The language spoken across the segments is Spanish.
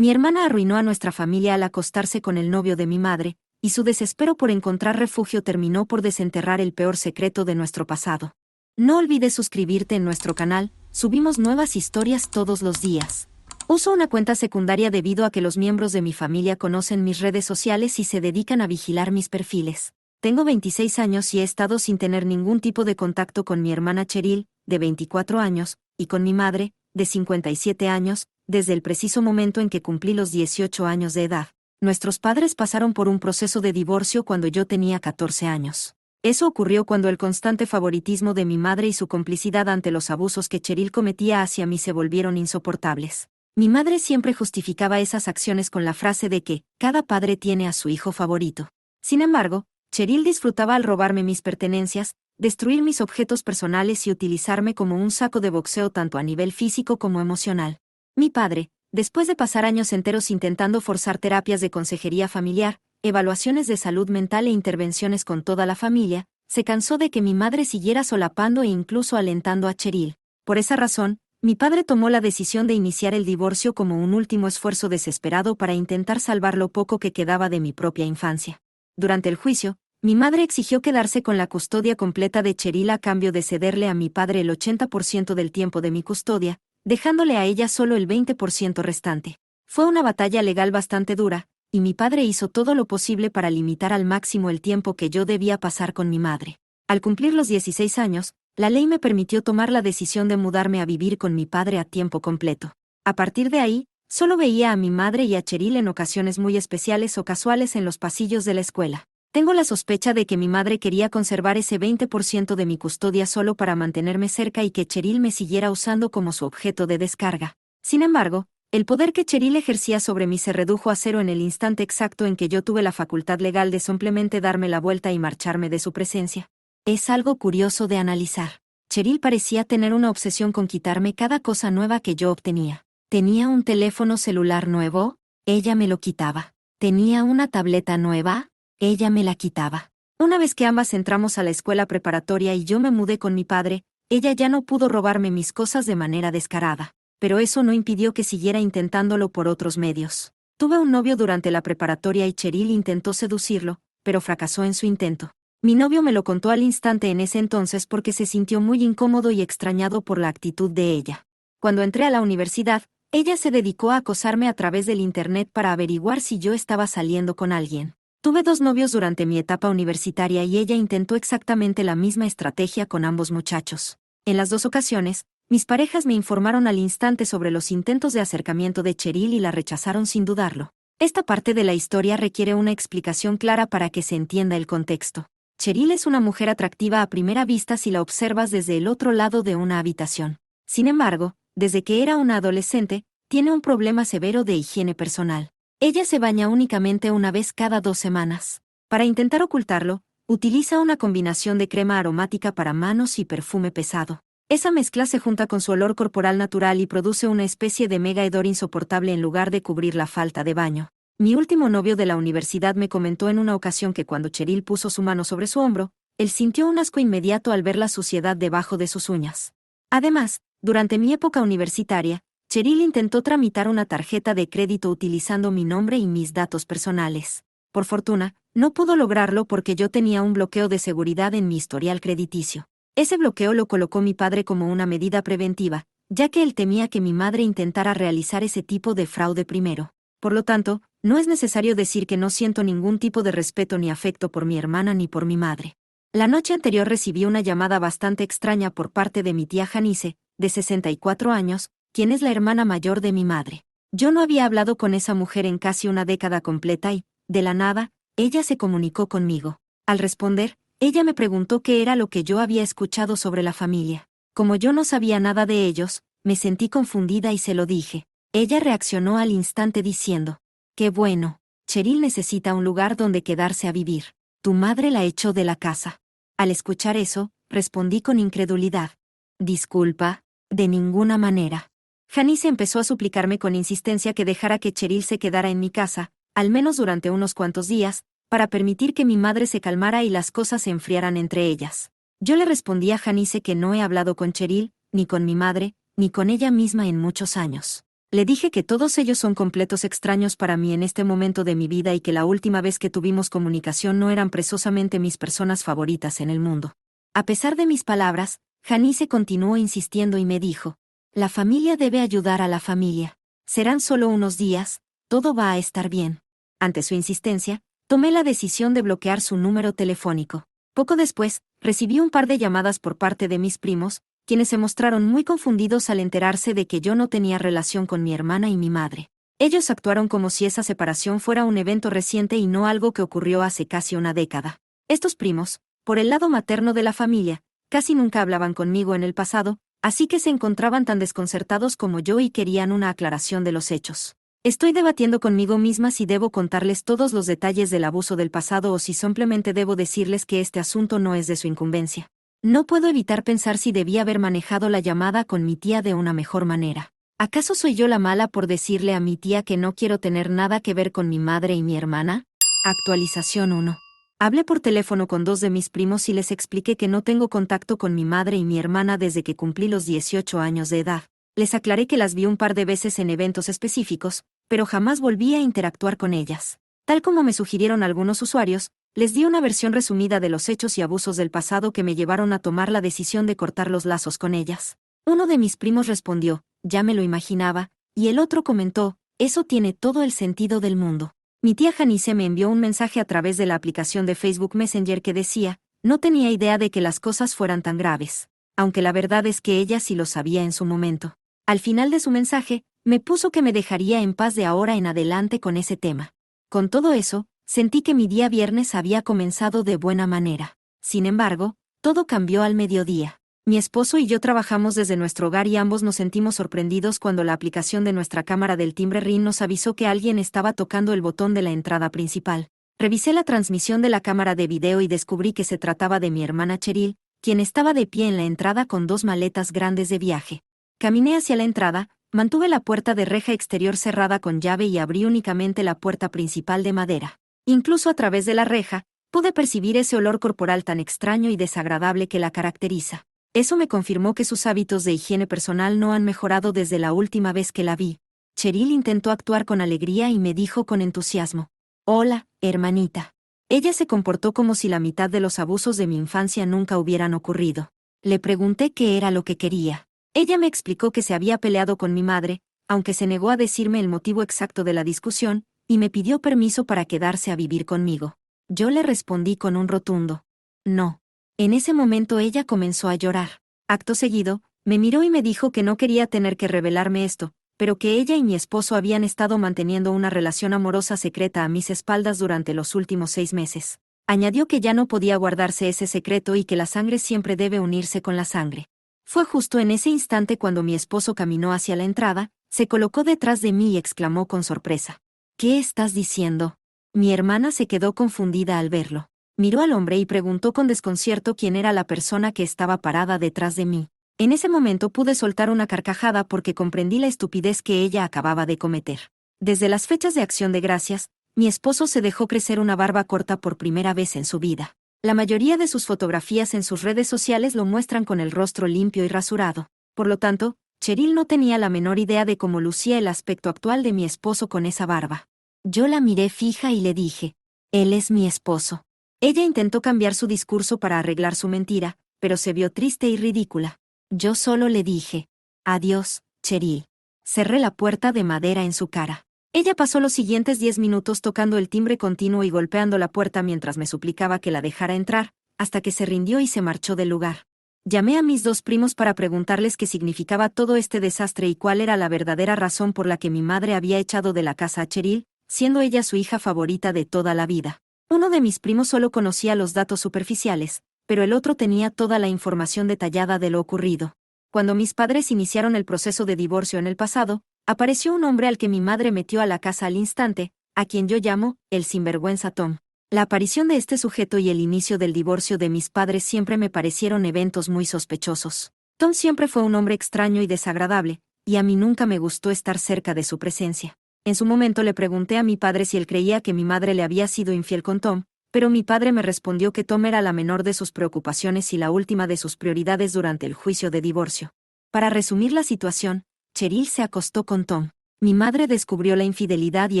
Mi hermana arruinó a nuestra familia al acostarse con el novio de mi madre, y su desespero por encontrar refugio terminó por desenterrar el peor secreto de nuestro pasado. No olvides suscribirte en nuestro canal, subimos nuevas historias todos los días. Uso una cuenta secundaria debido a que los miembros de mi familia conocen mis redes sociales y se dedican a vigilar mis perfiles. Tengo 26 años y he estado sin tener ningún tipo de contacto con mi hermana Cheryl, de 24 años, y con mi madre, de 57 años, desde el preciso momento en que cumplí los 18 años de edad. Nuestros padres pasaron por un proceso de divorcio cuando yo tenía 14 años. Eso ocurrió cuando el constante favoritismo de mi madre y su complicidad ante los abusos que Cheryl cometía hacia mí se volvieron insoportables. Mi madre siempre justificaba esas acciones con la frase de que cada padre tiene a su hijo favorito. Sin embargo, Cheryl disfrutaba al robarme mis pertenencias, destruir mis objetos personales y utilizarme como un saco de boxeo tanto a nivel físico como emocional. Mi padre, después de pasar años enteros intentando forzar terapias de consejería familiar, evaluaciones de salud mental e intervenciones con toda la familia, se cansó de que mi madre siguiera solapando e incluso alentando a Cheryl. Por esa razón, mi padre tomó la decisión de iniciar el divorcio como un último esfuerzo desesperado para intentar salvar lo poco que quedaba de mi propia infancia. Durante el juicio, mi madre exigió quedarse con la custodia completa de Cheryl a cambio de cederle a mi padre el 80% del tiempo de mi custodia, dejándole a ella solo el 20% restante. Fue una batalla legal bastante dura, y mi padre hizo todo lo posible para limitar al máximo el tiempo que yo debía pasar con mi madre. Al cumplir los 16 años, la ley me permitió tomar la decisión de mudarme a vivir con mi padre a tiempo completo. A partir de ahí, solo veía a mi madre y a Cheryl en ocasiones muy especiales o casuales en los pasillos de la escuela. Tengo la sospecha de que mi madre quería conservar ese 20% de mi custodia solo para mantenerme cerca y que Cheryl me siguiera usando como su objeto de descarga. Sin embargo, el poder que Cheryl ejercía sobre mí se redujo a cero en el instante exacto en que yo tuve la facultad legal de simplemente darme la vuelta y marcharme de su presencia. Es algo curioso de analizar. Cheryl parecía tener una obsesión con quitarme cada cosa nueva que yo obtenía. ¿Tenía un teléfono celular nuevo? Ella me lo quitaba. ¿Tenía una tableta nueva? Ella me la quitaba. Una vez que ambas entramos a la escuela preparatoria y yo me mudé con mi padre, ella ya no pudo robarme mis cosas de manera descarada. Pero eso no impidió que siguiera intentándolo por otros medios. Tuve un novio durante la preparatoria y Cheryl intentó seducirlo, pero fracasó en su intento. Mi novio me lo contó al instante en ese entonces porque se sintió muy incómodo y extrañado por la actitud de ella. Cuando entré a la universidad, ella se dedicó a acosarme a través del internet para averiguar si yo estaba saliendo con alguien. Tuve 2 novios durante mi etapa universitaria y ella intentó exactamente la misma estrategia con ambos muchachos. En las 2 ocasiones, mis parejas me informaron al instante sobre los intentos de acercamiento de Cheryl y la rechazaron sin dudarlo. Esta parte de la historia requiere una explicación clara para que se entienda el contexto. Cheryl es una mujer atractiva a primera vista si la observas desde el otro lado de una habitación. Sin embargo, desde que era una adolescente, tiene un problema severo de higiene personal. Ella se baña únicamente una vez cada 2 semanas. Para intentar ocultarlo, utiliza una combinación de crema aromática para manos y perfume pesado. Esa mezcla se junta con su olor corporal natural y produce una especie de mega hedor insoportable en lugar de cubrir la falta de baño. Mi último novio de la universidad me comentó en una ocasión que cuando Cheryl puso su mano sobre su hombro, él sintió un asco inmediato al ver la suciedad debajo de sus uñas. Además, durante mi época universitaria, Cheryl intentó tramitar una tarjeta de crédito utilizando mi nombre y mis datos personales. Por fortuna, no pudo lograrlo porque yo tenía un bloqueo de seguridad en mi historial crediticio. Ese bloqueo lo colocó mi padre como una medida preventiva, ya que él temía que mi madre intentara realizar ese tipo de fraude primero. Por lo tanto, no es necesario decir que no siento ningún tipo de respeto ni afecto por mi hermana ni por mi madre. La noche anterior recibí una llamada bastante extraña por parte de mi tía Janice, de 64 años, quien es la hermana mayor de mi madre. Yo no había hablado con esa mujer en casi una década completa y, de la nada, ella se comunicó conmigo. Al responder, ella me preguntó qué era lo que yo había escuchado sobre la familia. Como yo no sabía nada de ellos, me sentí confundida y se lo dije. Ella reaccionó al instante diciendo: «Qué bueno, Cheryl necesita un lugar donde quedarse a vivir. Tu madre la echó de la casa». Al escuchar eso, respondí con incredulidad: «Disculpa, de ninguna manera». Janice empezó a suplicarme con insistencia que dejara que Cheryl se quedara en mi casa, al menos durante unos cuantos días, para permitir que mi madre se calmara y las cosas se enfriaran entre ellas. Yo le respondí a Janice que no he hablado con Cheryl, ni con mi madre, ni con ella misma en muchos años. Le dije que todos ellos son completos extraños para mí en este momento de mi vida y que la última vez que tuvimos comunicación no eran precisamente mis personas favoritas en el mundo. A pesar de mis palabras, Janice continuó insistiendo y me dijo: la familia debe ayudar a la familia. Serán solo unos días, todo va a estar bien. Ante su insistencia, tomé la decisión de bloquear su número telefónico. Poco después, recibí un par de llamadas por parte de mis primos, quienes se mostraron muy confundidos al enterarse de que yo no tenía relación con mi hermana y mi madre. Ellos actuaron como si esa separación fuera un evento reciente y no algo que ocurrió hace casi una década. Estos primos, por el lado materno de la familia, casi nunca hablaban conmigo en el pasado, así que se encontraban tan desconcertados como yo y querían una aclaración de los hechos. Estoy debatiendo conmigo misma si debo contarles todos los detalles del abuso del pasado o si simplemente debo decirles que este asunto no es de su incumbencia. No puedo evitar pensar si debía haber manejado la llamada con mi tía de una mejor manera. ¿Acaso soy yo la mala por decirle a mi tía que no quiero tener nada que ver con mi madre y mi hermana? Actualización 1. Hablé por teléfono con 2 de mis primos y les expliqué que no tengo contacto con mi madre y mi hermana desde que cumplí los 18 años de edad. Les aclaré que las vi un par de veces en eventos específicos, pero jamás volví a interactuar con ellas. Tal como me sugirieron algunos usuarios, les di una versión resumida de los hechos y abusos del pasado que me llevaron a tomar la decisión de cortar los lazos con ellas. Uno de mis primos respondió: ya me lo imaginaba, y el otro comentó: eso tiene todo el sentido del mundo. Mi tía Janice me envió un mensaje a través de la aplicación de Facebook Messenger que decía: no tenía idea de que las cosas fueran tan graves, aunque la verdad es que ella sí lo sabía en su momento. Al final de su mensaje, me puso que me dejaría en paz de ahora en adelante con ese tema. Con todo eso, sentí que mi día viernes había comenzado de buena manera. Sin embargo, todo cambió al mediodía. Mi esposo y yo trabajamos desde nuestro hogar y ambos nos sentimos sorprendidos cuando la aplicación de nuestra cámara del timbre Ring nos avisó que alguien estaba tocando el botón de la entrada principal. Revisé la transmisión de la cámara de video y descubrí que se trataba de mi hermana Cheryl, quien estaba de pie en la entrada con 2 maletas grandes de viaje. Caminé hacia la entrada, mantuve la puerta de reja exterior cerrada con llave y abrí únicamente la puerta principal de madera. Incluso a través de la reja, pude percibir ese olor corporal tan extraño y desagradable que la caracteriza. Eso me confirmó que sus hábitos de higiene personal no han mejorado desde la última vez que la vi. Cheryl intentó actuar con alegría y me dijo con entusiasmo: hola, hermanita. Ella se comportó como si la mitad de los abusos de mi infancia nunca hubieran ocurrido. Le pregunté qué era lo que quería. Ella me explicó que se había peleado con mi madre, aunque se negó a decirme el motivo exacto de la discusión, y me pidió permiso para quedarse a vivir conmigo. Yo le respondí con un rotundo no. En ese momento ella comenzó a llorar. Acto seguido, me miró y me dijo que no quería tener que revelarme esto, pero que ella y mi esposo habían estado manteniendo una relación amorosa secreta a mis espaldas durante los últimos 6 meses. Añadió que ya no podía guardarse ese secreto y que la sangre siempre debe unirse con la sangre. Fue justo en ese instante cuando mi esposo caminó hacia la entrada, se colocó detrás de mí y exclamó con sorpresa: ¿qué estás diciendo? Mi hermana se quedó confundida al verlo. Miró al hombre y preguntó con desconcierto quién era la persona que estaba parada detrás de mí. En ese momento pude soltar una carcajada porque comprendí la estupidez que ella acababa de cometer. Desde las fechas de Acción de Gracias, mi esposo se dejó crecer una barba corta por primera vez en su vida. La mayoría de sus fotografías en sus redes sociales lo muestran con el rostro limpio y rasurado. Por lo tanto, Cheryl no tenía la menor idea de cómo lucía el aspecto actual de mi esposo con esa barba. Yo la miré fija y le dije: él es mi esposo. Ella intentó cambiar su discurso para arreglar su mentira, pero se vio triste y ridícula. Yo solo le dije: adiós, Cheryl. Cerré la puerta de madera en su cara. Ella pasó los siguientes 10 minutos tocando el timbre continuo y golpeando la puerta mientras me suplicaba que la dejara entrar, hasta que se rindió y se marchó del lugar. Llamé a mis 2 primos para preguntarles qué significaba todo este desastre y cuál era la verdadera razón por la que mi madre había echado de la casa a Cheryl, siendo ella su hija favorita de toda la vida. Uno de mis primos solo conocía los datos superficiales, pero el otro tenía toda la información detallada de lo ocurrido. Cuando mis padres iniciaron el proceso de divorcio en el pasado, apareció un hombre al que mi madre metió a la casa al instante, a quien yo llamo el sinvergüenza Tom. La aparición de este sujeto y el inicio del divorcio de mis padres siempre me parecieron eventos muy sospechosos. Tom siempre fue un hombre extraño y desagradable, y a mí nunca me gustó estar cerca de su presencia. En su momento le pregunté a mi padre si él creía que mi madre le había sido infiel con Tom, pero mi padre me respondió que Tom era la menor de sus preocupaciones y la última de sus prioridades durante el juicio de divorcio. Para resumir la situación, Cheryl se acostó con Tom. Mi madre descubrió la infidelidad y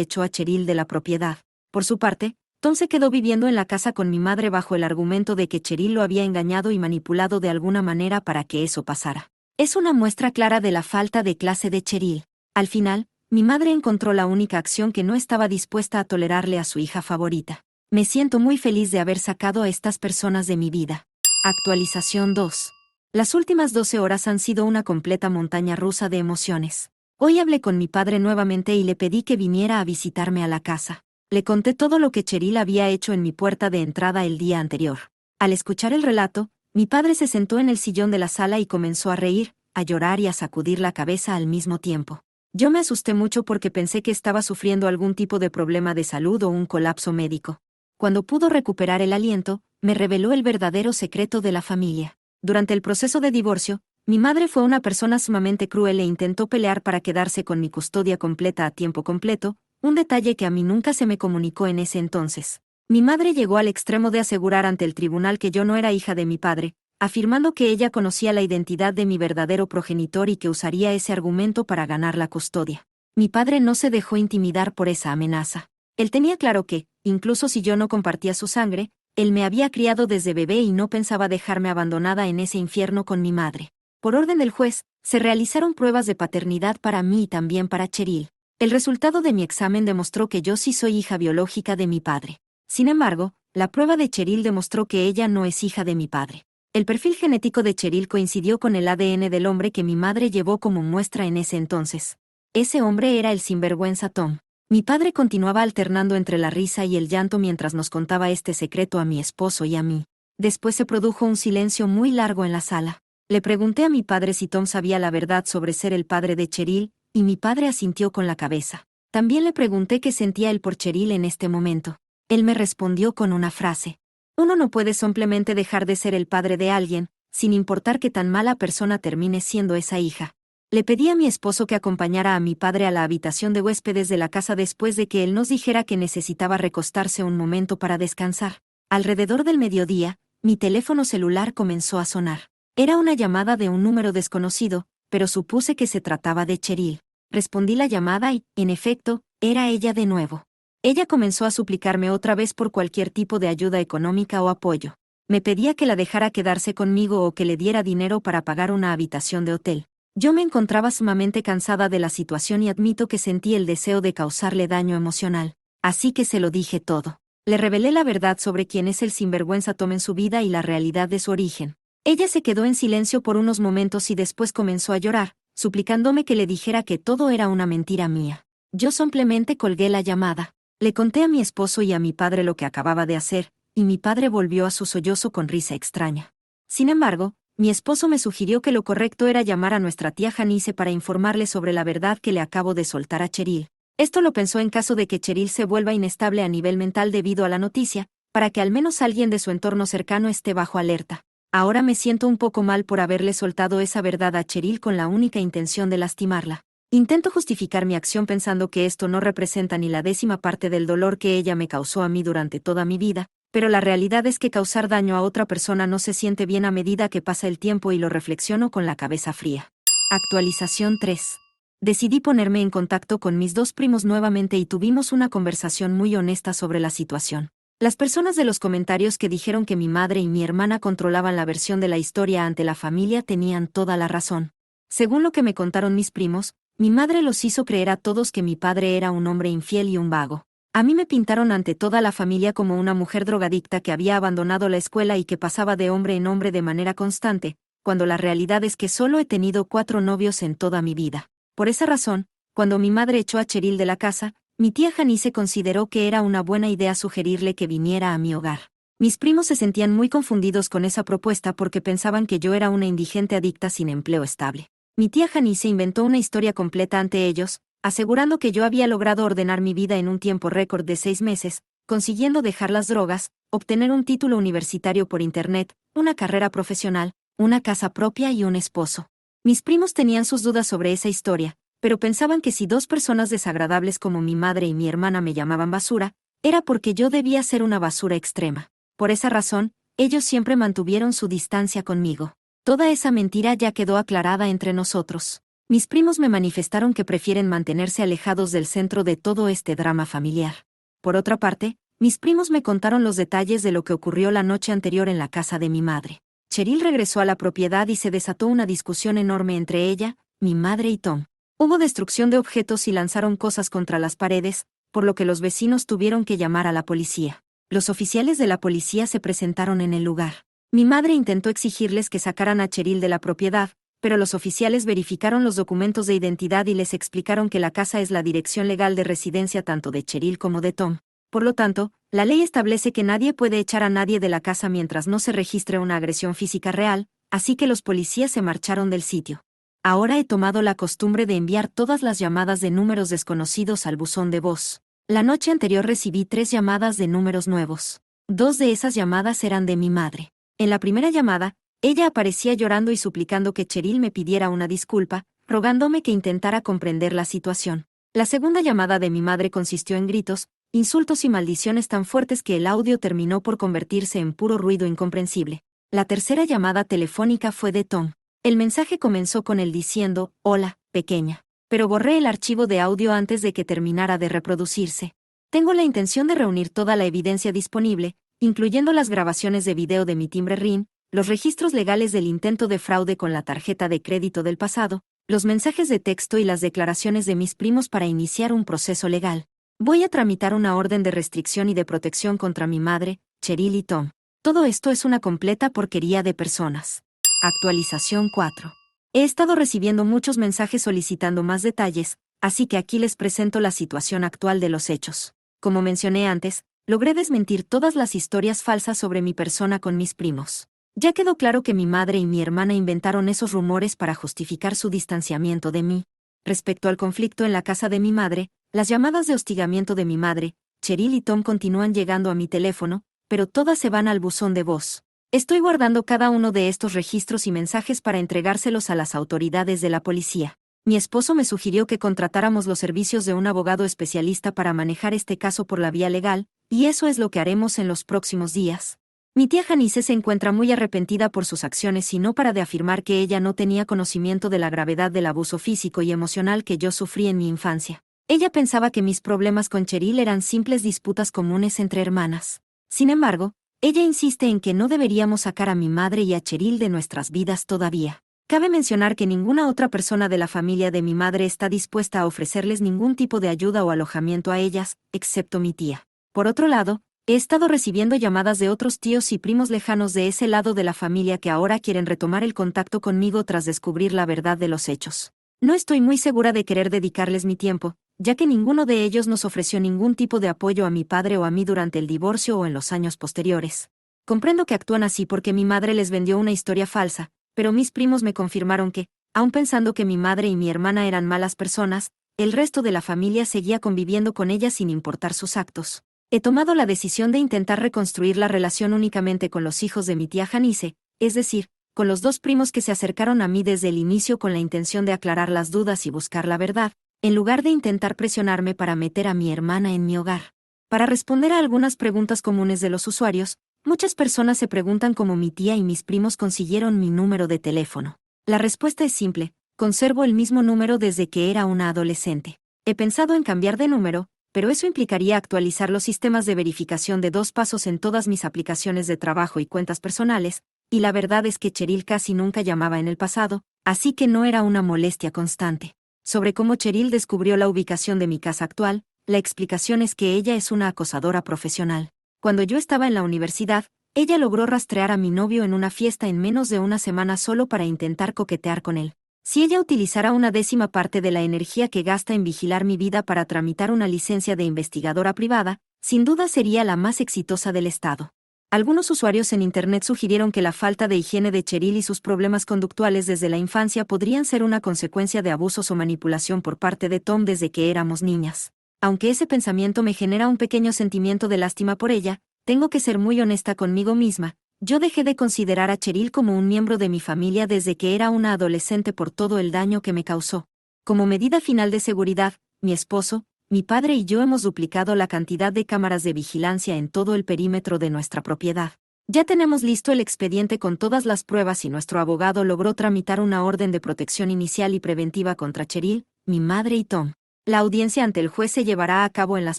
echó a Cheryl de la propiedad. Por su parte, Tom se quedó viviendo en la casa con mi madre bajo el argumento de que Cheryl lo había engañado y manipulado de alguna manera para que eso pasara. Es una muestra clara de la falta de clase de Cheryl. Al final, mi madre encontró la única acción que no estaba dispuesta a tolerarle a su hija favorita. Me siento muy feliz de haber sacado a estas personas de mi vida. Actualización 2. Las últimas 12 horas han sido una completa montaña rusa de emociones. Hoy hablé con mi padre nuevamente y le pedí que viniera a visitarme a la casa. Le conté todo lo que Cheryl había hecho en mi puerta de entrada el día anterior. Al escuchar el relato, mi padre se sentó en el sillón de la sala y comenzó a reír, a llorar y a sacudir la cabeza al mismo tiempo. Yo me asusté mucho porque pensé que estaba sufriendo algún tipo de problema de salud o un colapso médico. Cuando pudo recuperar el aliento, me reveló el verdadero secreto de la familia. Durante el proceso de divorcio, mi madre fue una persona sumamente cruel e intentó pelear para quedarse con mi custodia completa a tiempo completo, un detalle que a mí nunca se me comunicó en ese entonces. Mi madre llegó al extremo de asegurar ante el tribunal que yo no era hija de mi padre, afirmando que ella conocía la identidad de mi verdadero progenitor y que usaría ese argumento para ganar la custodia. Mi padre no se dejó intimidar por esa amenaza. Él tenía claro que, incluso si yo no compartía su sangre, él me había criado desde bebé y no pensaba dejarme abandonada en ese infierno con mi madre. Por orden del juez, se realizaron pruebas de paternidad para mí y también para Cheryl. El resultado de mi examen demostró que yo sí soy hija biológica de mi padre. Sin embargo, la prueba de Cheryl demostró que ella no es hija de mi padre. El perfil genético de Cheryl coincidió con el ADN del hombre que mi madre llevó como muestra en ese entonces. Ese hombre era el sinvergüenza Tom. Mi padre continuaba alternando entre la risa y el llanto mientras nos contaba este secreto a mi esposo y a mí. Después se produjo un silencio muy largo en la sala. Le pregunté a mi padre si Tom sabía la verdad sobre ser el padre de Cheryl, y mi padre asintió con la cabeza. También le pregunté qué sentía él por Cheryl en este momento. Él me respondió con una frase. Uno no puede simplemente dejar de ser el padre de alguien, sin importar que tan mala persona termine siendo esa hija. Le pedí a mi esposo que acompañara a mi padre a la habitación de huéspedes de la casa después de que él nos dijera que necesitaba recostarse un momento para descansar. Alrededor del mediodía, mi teléfono celular comenzó a sonar. Era una llamada de un número desconocido, pero supuse que se trataba de Cheryl. Respondí la llamada y, en efecto, era ella de nuevo. Ella comenzó a suplicarme otra vez por cualquier tipo de ayuda económica o apoyo. Me pedía que la dejara quedarse conmigo o que le diera dinero para pagar una habitación de hotel. Yo me encontraba sumamente cansada de la situación y admito que sentí el deseo de causarle daño emocional. Así que se lo dije todo. Le revelé la verdad sobre quién es el sinvergüenza Tom en su vida y la realidad de su origen. Ella se quedó en silencio por unos momentos y después comenzó a llorar, suplicándome que le dijera que todo era una mentira mía. Yo simplemente colgué la llamada. Le conté a mi esposo y a mi padre lo que acababa de hacer, y mi padre volvió a su sollozo con risa extraña. Sin embargo, mi esposo me sugirió que lo correcto era llamar a nuestra tía Janice para informarle sobre la verdad que le acabo de soltar a Cheryl. Esto lo pensó en caso de que Cheryl se vuelva inestable a nivel mental debido a la noticia, para que al menos alguien de su entorno cercano esté bajo alerta. Ahora me siento un poco mal por haberle soltado esa verdad a Cheryl con la única intención de lastimarla. Intento justificar mi acción pensando que esto no representa ni la 10ª parte del dolor que ella me causó a mí durante toda mi vida, pero la realidad es que causar daño a otra persona no se siente bien a medida que pasa el tiempo y lo reflexiono con la cabeza fría. Actualización 3. Decidí ponerme en contacto con mis 2 primos nuevamente y tuvimos una conversación muy honesta sobre la situación. Las personas de los comentarios que dijeron que mi madre y mi hermana controlaban la versión de la historia ante la familia tenían toda la razón. Según lo que me contaron mis primos, mi madre los hizo creer a todos que mi padre era un hombre infiel y un vago. A mí me pintaron ante toda la familia como una mujer drogadicta que había abandonado la escuela y que pasaba de hombre en hombre de manera constante, cuando la realidad es que solo he tenido 4 novios en toda mi vida. Por esa razón, cuando mi madre echó a Cheryl de la casa, mi tía Janice consideró que era una buena idea sugerirle que viniera a mi hogar. Mis primos se sentían muy confundidos con esa propuesta porque pensaban que yo era una indigente adicta sin empleo estable. Mi tía Janice inventó una historia completa ante ellos, asegurando que yo había logrado ordenar mi vida en un tiempo récord de 6 meses, consiguiendo dejar las drogas, obtener un título universitario por internet, una carrera profesional, una casa propia y un esposo. Mis primos tenían sus dudas sobre esa historia, pero pensaban que si 2 personas desagradables como mi madre y mi hermana me llamaban basura, era porque yo debía ser una basura extrema. Por esa razón, ellos siempre mantuvieron su distancia conmigo. Toda esa mentira ya quedó aclarada entre nosotros. Mis primos me manifestaron que prefieren mantenerse alejados del centro de todo este drama familiar. Por otra parte, mis primos me contaron los detalles de lo que ocurrió la noche anterior en la casa de mi madre. Cheryl regresó a la propiedad y se desató una discusión enorme entre ella, mi madre y Tom. Hubo destrucción de objetos y lanzaron cosas contra las paredes, por lo que los vecinos tuvieron que llamar a la policía. Los oficiales de la policía se presentaron en el lugar. Mi madre intentó exigirles que sacaran a Cheryl de la propiedad, pero los oficiales verificaron los documentos de identidad y les explicaron que la casa es la dirección legal de residencia tanto de Cheryl como de Tom. Por lo tanto, la ley establece que nadie puede echar a nadie de la casa mientras no se registre una agresión física real, así que los policías se marcharon del sitio. Ahora he tomado la costumbre de enviar todas las llamadas de números desconocidos al buzón de voz. La noche anterior recibí 3 llamadas de números nuevos. 2 de esas llamadas eran de mi madre. En la primera llamada, ella aparecía llorando y suplicando que Cheryl me pidiera una disculpa, rogándome que intentara comprender la situación. La segunda llamada de mi madre consistió en gritos, insultos y maldiciones tan fuertes que el audio terminó por convertirse en puro ruido incomprensible. La tercera llamada telefónica fue de Tom. El mensaje comenzó con él diciendo, «Hola, pequeña», pero borré el archivo de audio antes de que terminara de reproducirse. Tengo la intención de reunir toda la evidencia disponible, incluyendo las grabaciones de video de mi timbre RIN, los registros legales del intento de fraude con la tarjeta de crédito del pasado, los mensajes de texto y las declaraciones de mis primos para iniciar un proceso legal. Voy a tramitar una orden de restricción y de protección contra mi madre, Cheryl y Tom. Todo esto es una completa porquería de personas. Actualización 4. He estado recibiendo muchos mensajes solicitando más detalles, así que aquí les presento la situación actual de los hechos. Como mencioné antes, logré desmentir todas las historias falsas sobre mi persona con mis primos. Ya quedó claro que mi madre y mi hermana inventaron esos rumores para justificar su distanciamiento de mí. Respecto al conflicto en la casa de mi madre, las llamadas de hostigamiento de mi madre, Cheryl y Tom continúan llegando a mi teléfono, pero todas se van al buzón de voz. Estoy guardando cada uno de estos registros y mensajes para entregárselos a las autoridades de la policía. Mi esposo me sugirió que contratáramos los servicios de un abogado especialista para manejar este caso por la vía legal, y eso es lo que haremos en los próximos días. Mi tía Janice se encuentra muy arrepentida por sus acciones y no para de afirmar que ella no tenía conocimiento de la gravedad del abuso físico y emocional que yo sufrí en mi infancia. Ella pensaba que mis problemas con Cheryl eran simples disputas comunes entre hermanas. Sin embargo, ella insiste en que no deberíamos sacar a mi madre y a Cheryl de nuestras vidas todavía. Cabe mencionar que ninguna otra persona de la familia de mi madre está dispuesta a ofrecerles ningún tipo de ayuda o alojamiento a ellas, excepto mi tía. Por otro lado, he estado recibiendo llamadas de otros tíos y primos lejanos de ese lado de la familia que ahora quieren retomar el contacto conmigo tras descubrir la verdad de los hechos. No estoy muy segura de querer dedicarles mi tiempo, ya que ninguno de ellos nos ofreció ningún tipo de apoyo a mi padre o a mí durante el divorcio o en los años posteriores. Comprendo que actúan así porque mi madre les vendió una historia falsa, pero mis primos me confirmaron que, aun pensando que mi madre y mi hermana eran malas personas, el resto de la familia seguía conviviendo con ellas sin importar sus actos. He tomado la decisión de intentar reconstruir la relación únicamente con los hijos de mi tía Janice, es decir, con los 2 primos que se acercaron a mí desde el inicio con la intención de aclarar las dudas y buscar la verdad, en lugar de intentar presionarme para meter a mi hermana en mi hogar. Para responder a algunas preguntas comunes de los usuarios, muchas personas se preguntan cómo mi tía y mis primos consiguieron mi número de teléfono. La respuesta es simple: conservo el mismo número desde que era una adolescente. He pensado en cambiar de número, pero eso implicaría actualizar los sistemas de verificación de 2 pasos en todas mis aplicaciones de trabajo y cuentas personales, y la verdad es que Cheryl casi nunca llamaba en el pasado, así que no era una molestia constante. Sobre cómo Cheryl descubrió la ubicación de mi casa actual, la explicación es que ella es una acosadora profesional. Cuando yo estaba en la universidad, ella logró rastrear a mi novio en una fiesta en menos de una semana solo para intentar coquetear con él. Si ella utilizara una 10ª parte de la energía que gasta en vigilar mi vida para tramitar una licencia de investigadora privada, sin duda sería la más exitosa del estado. Algunos usuarios en Internet sugirieron que la falta de higiene de Cheryl y sus problemas conductuales desde la infancia podrían ser una consecuencia de abusos o manipulación por parte de Tom desde que éramos niñas. Aunque ese pensamiento me genera un pequeño sentimiento de lástima por ella, tengo que ser muy honesta conmigo misma. Yo dejé de considerar a Cheryl como un miembro de mi familia desde que era una adolescente por todo el daño que me causó. Como medida final de seguridad, mi esposo, mi padre y yo hemos duplicado la cantidad de cámaras de vigilancia en todo el perímetro de nuestra propiedad. Ya tenemos listo el expediente con todas las pruebas y nuestro abogado logró tramitar una orden de protección inicial y preventiva contra Cheryl, mi madre y Tom. La audiencia ante el juez se llevará a cabo en las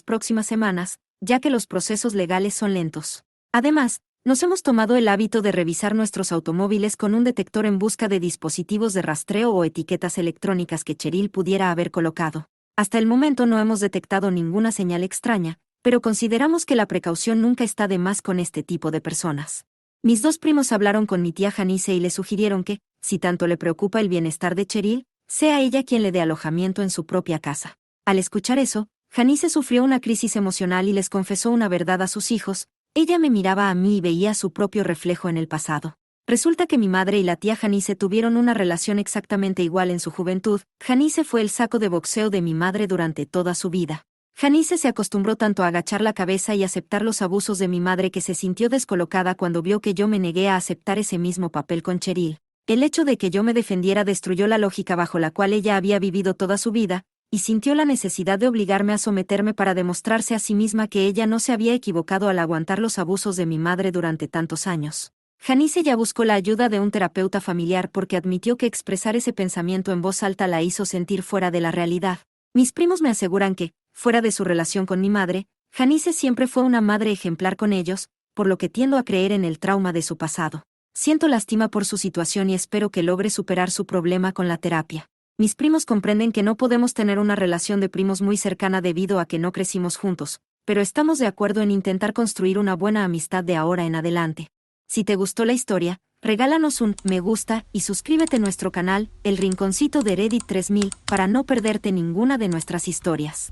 próximas semanas, ya que los procesos legales son lentos. Además, nos hemos tomado el hábito de revisar nuestros automóviles con un detector en busca de dispositivos de rastreo o etiquetas electrónicas que Cheryl pudiera haber colocado. Hasta el momento no hemos detectado ninguna señal extraña, pero consideramos que la precaución nunca está de más con este tipo de personas. Mis dos primos hablaron con mi tía Janice y le sugirieron que, si tanto le preocupa el bienestar de Cheryl, sea ella quien le dé alojamiento en su propia casa. Al escuchar eso, Janice sufrió una crisis emocional y les confesó una verdad a sus hijos. Ella me miraba a mí y veía su propio reflejo en el pasado. Resulta que mi madre y la tía Janice tuvieron una relación exactamente igual en su juventud. Janice fue el saco de boxeo de mi madre durante toda su vida. Janice se acostumbró tanto a agachar la cabeza y aceptar los abusos de mi madre que se sintió descolocada cuando vio que yo me negué a aceptar ese mismo papel con Cheryl. El hecho de que yo me defendiera destruyó la lógica bajo la cual ella había vivido toda su vida, y sintió la necesidad de obligarme a someterme para demostrarse a sí misma que ella no se había equivocado al aguantar los abusos de mi madre durante tantos años. Janice ya buscó la ayuda de un terapeuta familiar porque admitió que expresar ese pensamiento en voz alta la hizo sentir fuera de la realidad. Mis primos me aseguran que, fuera de su relación con mi madre, Janice siempre fue una madre ejemplar con ellos, por lo que tiendo a creer en el trauma de su pasado. Siento lástima por su situación y espero que logre superar su problema con la terapia. Mis primos comprenden que no podemos tener una relación de primos muy cercana debido a que no crecimos juntos, pero estamos de acuerdo en intentar construir una buena amistad de ahora en adelante. Si te gustó la historia, regálanos un me gusta y suscríbete a nuestro canal, El Rinconcito de Reddit 3000, para no perderte ninguna de nuestras historias.